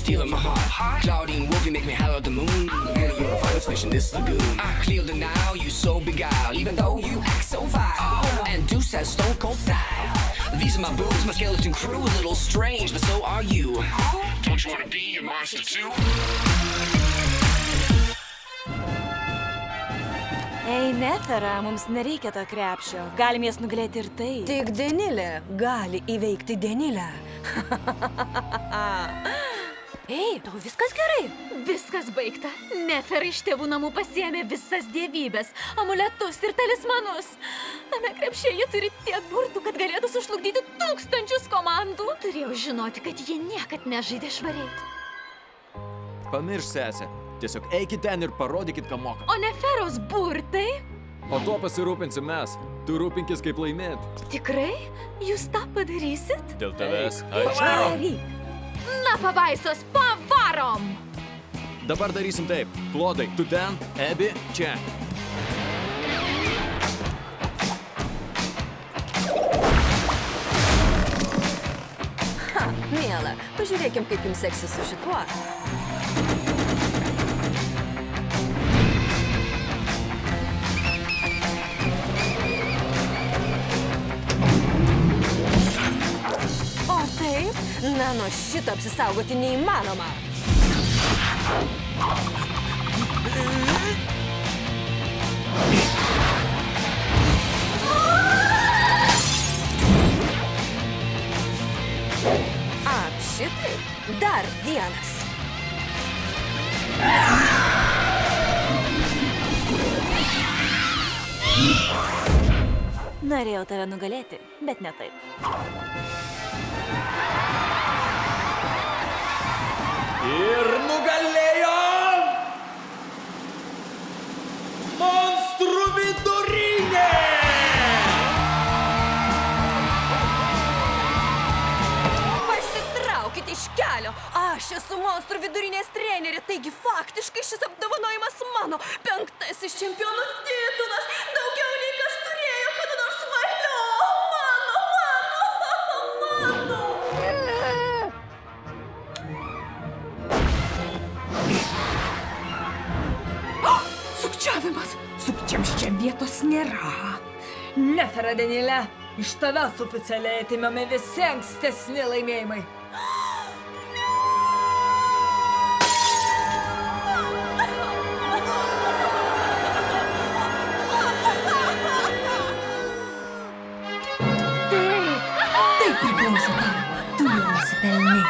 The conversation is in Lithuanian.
stealing my heart. Claudine Wolf, you make me howl at the moon. And you're a finest fish in this lagoon. I clear the now, you so beguiled, even though you act so vile. And Deuce has stone cold style. These are my boobs, my skeleton crew, a little strange, but so are you. Don't you wanna be a monster too? Ei, Nefera, mums nereikia to krepšio. Galim jas nugalėti ir tai. Tik Denilė gali įveikti Denilę. Ei, tau viskas gerai? Viskas baigta. Nefera iš tėvų namų pasiėmė visas dievybės, amuletus ir talismanus. Tame krepšėje turi tiek burtų, kad galėtų sužlugdyti 1000 komandų. Turėjau žinoti, kad jie niekad nežaidė švariai. Pamirš, sesė. Tiesiog eikit ten ir parodykit, ką moka. O Neferos burtai? O to pasirūpinsim mes. Tu rūpinkis, kaip laimėti. Tikrai? Jūs tą padarysit? Dėl tavęs. Aš. Na, pabaisos, pavarom! Dabar darysim taip. Klodai, tu ten, Ebi, čia. Miela, pažiūrėkim, kaip jums seksis su šituo. O taip? Na, nuo šito apsisaugoti neįmanoma. Šitai? Dar vienas. Norėjau tave nugalėti, bet ne taip. Ir nugalėjo monstrų vidurinė! Pasitraukit iš kelio. Aš esu monstrų vidurinės trenerė, taigi faktiškai šis apdovanojimas mano. 5. čempionų titulas. Daugiau nei kas turėjo kada nors valio. Mano. Sukčiavimas! Sukčiams čia vietos nėra. Nefera, Denilė, iš tavęs oficialiai atimami visi ankstesni laimėjimai. Tai priklauso tau. Tu jau nusipelnei.